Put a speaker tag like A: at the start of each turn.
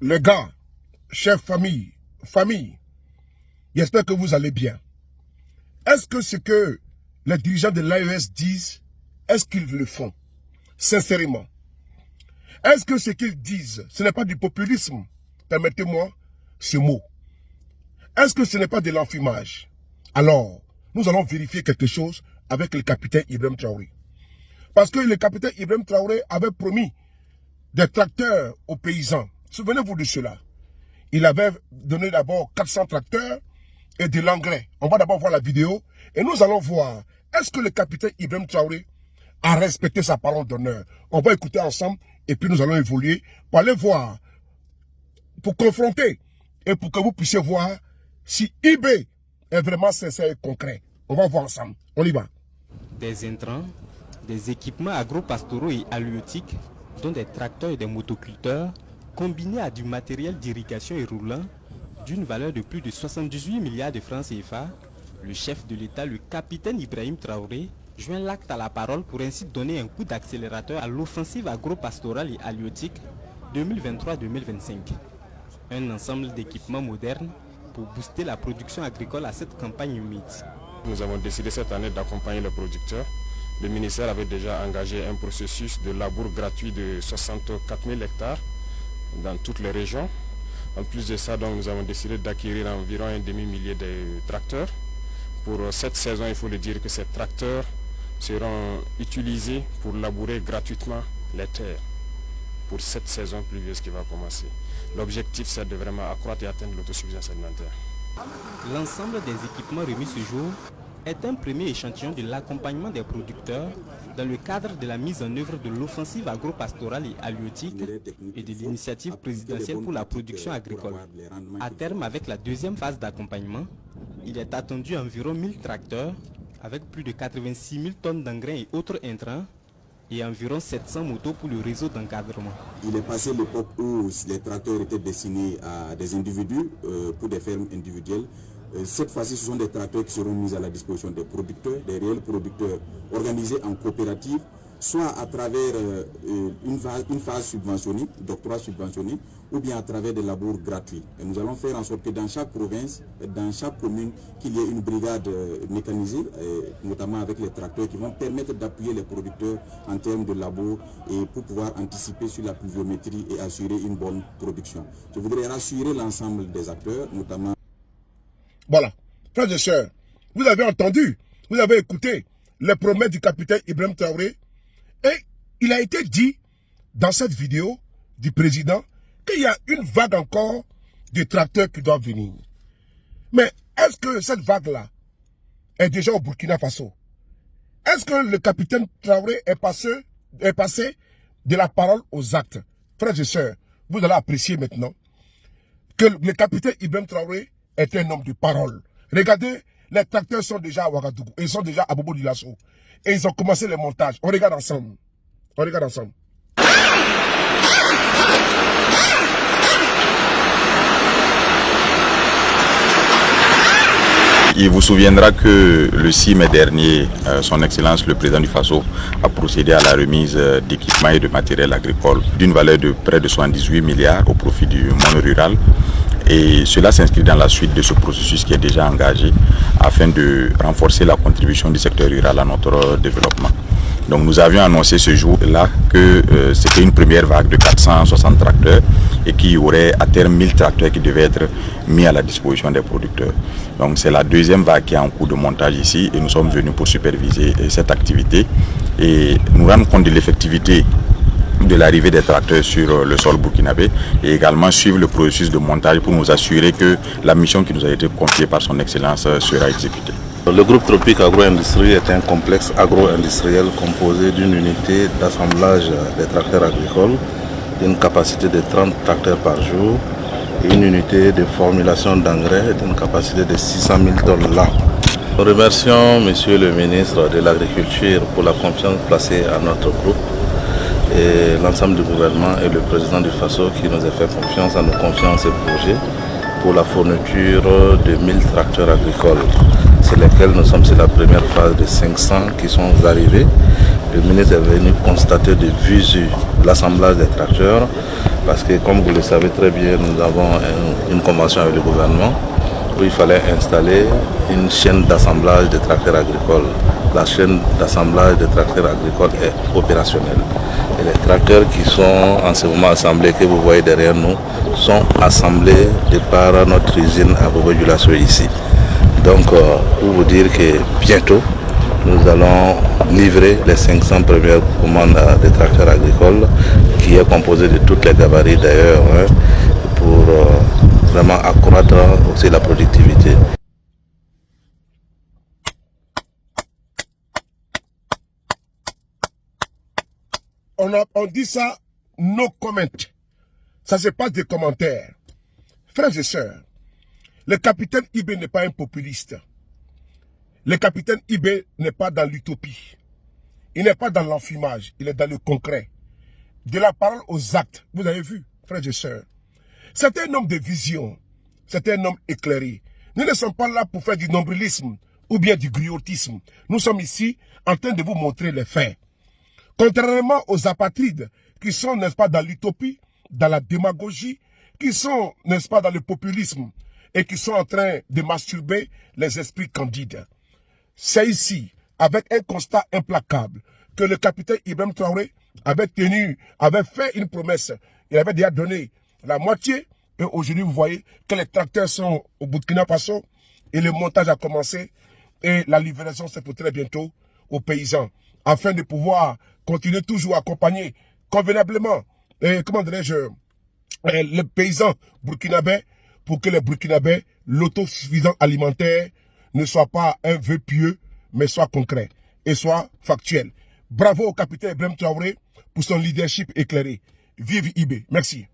A: Les gars, chers famille, j'espère que vous allez bien. Est-ce que ce que les dirigeants de l'AES disent, est-ce qu'ils le font? Sincèrement. Est-ce que ce qu'ils disent, ce n'est pas du populisme? Permettez-moi ce mot. Est-ce que ce n'est pas de l'enfumage? Alors, nous allons vérifier quelque chose avec le capitaine Ibrahim Traoré. Parce que le capitaine Ibrahim Traoré avait promis des tracteurs aux paysans. Souvenez-vous de cela. Il avait donné d'abord 400 tracteurs et de l'engrais. On va d'abord voir la vidéo et nous allons voir, est-ce que le capitaine Ibrahim Traoré a respecté sa parole d'honneur? On va écouter ensemble et puis nous allons évoluer pour aller voir, pour confronter et pour que vous puissiez voir si IB est vraiment sincère et concret. On va voir ensemble. On y va.
B: Des intrants, des équipements agro-pastoraux et halieutiques, dont des tracteurs et des motoculteurs, combinés à du matériel d'irrigation et roulant, d'une valeur de plus de 78 milliards de francs CFA, le chef de l'État, le capitaine Ibrahim Traoré, joint l'acte à la parole pour ainsi donner un coup d'accélérateur à l'offensive agro-pastorale et halieutique 2023-2025. Un ensemble d'équipements modernes pour booster la production agricole à cette campagne humide.
C: Nous avons décidé cette année d'accompagner les producteurs. Le ministère avait déjà engagé un processus de labour gratuit de 64 000 hectares dans toutes les régions. En plus de ça, donc, nous avons décidé d'acquérir environ un demi-millier de tracteurs. Pour cette saison, il faut le dire que ces tracteurs seront utilisés pour labourer gratuitement les terres pour cette saison pluvieuse qui va commencer. L'objectif, c'est de vraiment accroître et atteindre l'autosuffisance alimentaire.
B: L'ensemble des équipements remis ce jour est un premier échantillon de l'accompagnement des producteurs dans le cadre de la mise en œuvre de l'offensive agro-pastorale et halieutique et de l'initiative présidentielle pour la production agricole. À terme, avec la deuxième phase d'accompagnement, il est attendu environ 1000 tracteurs avec plus de 86 000 tonnes d'engrais et autres intrants et environ 700 motos pour le réseau d'encadrement.
D: Il est passé l'époque où les tracteurs étaient destinés à des individus, pour des fermes individuelles. Cette fois-ci, ce sont des tracteurs qui seront mis à la disposition des producteurs, des réels producteurs organisés en coopérative, soit à travers une phase subventionnée, d'octroi subventionné, ou bien à travers des labours gratuits. Et nous allons faire en sorte que dans chaque province, dans chaque commune, qu'il y ait une brigade mécanisée, notamment avec les tracteurs qui vont permettre d'appuyer les producteurs en termes de labour et pour pouvoir anticiper sur la pluviométrie et assurer une bonne production. Je voudrais rassurer l'ensemble des acteurs, notamment...
A: Voilà, frères et sœurs, vous avez entendu, vous avez écouté les promesses du capitaine Ibrahim Traoré et il a été dit dans cette vidéo du président qu'il y a une vague encore de tracteurs qui doivent venir. Mais est-ce que cette vague-là est déjà au Burkina Faso? Est-ce que le capitaine Traoré est passé de la parole aux actes? Frères et sœurs, vous allez apprécier maintenant que le capitaine Ibrahim Traoré est un homme de parole. Regardez, les tracteurs sont déjà à Ouagadougou, ils sont déjà à Bobo Dioulasso. Et ils ont commencé les montages. On regarde ensemble. On regarde ensemble.
E: Il vous souviendra que le 6 mai dernier, son Excellence le président du Faso a procédé à la remise d'équipements et de matériel agricole d'une valeur de près de 78 milliards au profit du monde rural. Et cela s'inscrit dans la suite de ce processus qui est déjà engagé afin de renforcer la contribution du secteur rural à notre développement. Donc nous avions annoncé ce jour-là que c'était une première vague de 460 tracteurs et qu'il y aurait à terme 1000 tracteurs qui devaient être mis à la disposition des producteurs. Donc c'est la deuxième vague qui est en cours de montage ici et nous sommes venus pour superviser cette activité et nous rendre compte de l'effectivité de l'arrivée des tracteurs sur le sol burkinabé et également suivre le processus de montage pour nous assurer que la mission qui nous a été confiée par son Excellence sera exécutée.
F: Le groupe Tropique Agro-Industrie est un complexe agro-industriel composé d'une unité d'assemblage des tracteurs agricoles, d'une capacité de 30 tracteurs par jour et une unité de formulation d'engrais d'une capacité de 600 000 tonnes l'an. Nous remercions Monsieur le ministre de l'Agriculture pour la confiance placée à notre groupe et l'ensemble du gouvernement et le président du Faso qui nous a fait confiance en nous confiant ce projet pour la fourniture de 1000 tracteurs agricoles, sur lesquels nous sommes sur la première phase de 500 qui sont arrivés. Le ministre est venu constater de visu l'assemblage des tracteurs. Parce que comme vous le savez très bien, nous avons une convention avec le gouvernement où il fallait installer une chaîne d'assemblage des tracteurs agricoles. La chaîne d'assemblage des tracteurs agricoles est opérationnelle. Et les tracteurs qui sont en ce moment assemblés, que vous voyez derrière nous, sont assemblés de par notre usine à Bobo-Dioulasso ici. Donc, pour vous dire que bientôt, nous allons livrer les 500 premières commandes des tracteurs agricoles, qui est composé de toutes les gabarits d'ailleurs, pour vraiment accroître aussi la productivité.
A: On dit ça, no comment. Ça se passe des commentaires. Frères et sœurs, le capitaine Ibé n'est pas un populiste. Le capitaine Ibé n'est pas dans l'utopie. Il n'est pas dans l'enfumage, il est dans le concret. De la parole aux actes, vous avez vu, frères et sœurs. C'est un homme de vision, c'est un homme éclairé. Nous ne sommes pas là pour faire du nombrilisme ou bien du griotisme. Nous sommes ici en train de vous montrer les faits. Contrairement aux apatrides qui sont, n'est-ce pas, dans l'utopie, dans la démagogie, qui sont, n'est-ce pas, dans le populisme et qui sont en train de masturber les esprits candides. C'est ici, avec un constat implacable, que le capitaine Ibrahim Traoré avait fait une promesse. Il avait déjà donné la moitié. Et aujourd'hui, vous voyez que les tracteurs sont au Burkina Faso et le montage a commencé. Et la livraison, c'est pour très bientôt aux paysans. Afin de pouvoir continuer toujours à accompagner convenablement, comment dirais-je, les paysans burkinabés, pour que les burkinabés, l'autosuffisance alimentaire, ne soit pas un vœu pieux, mais soit concret et soit factuel. Bravo au capitaine Ibrahim Traoré pour son leadership éclairé. Vive IB. Merci.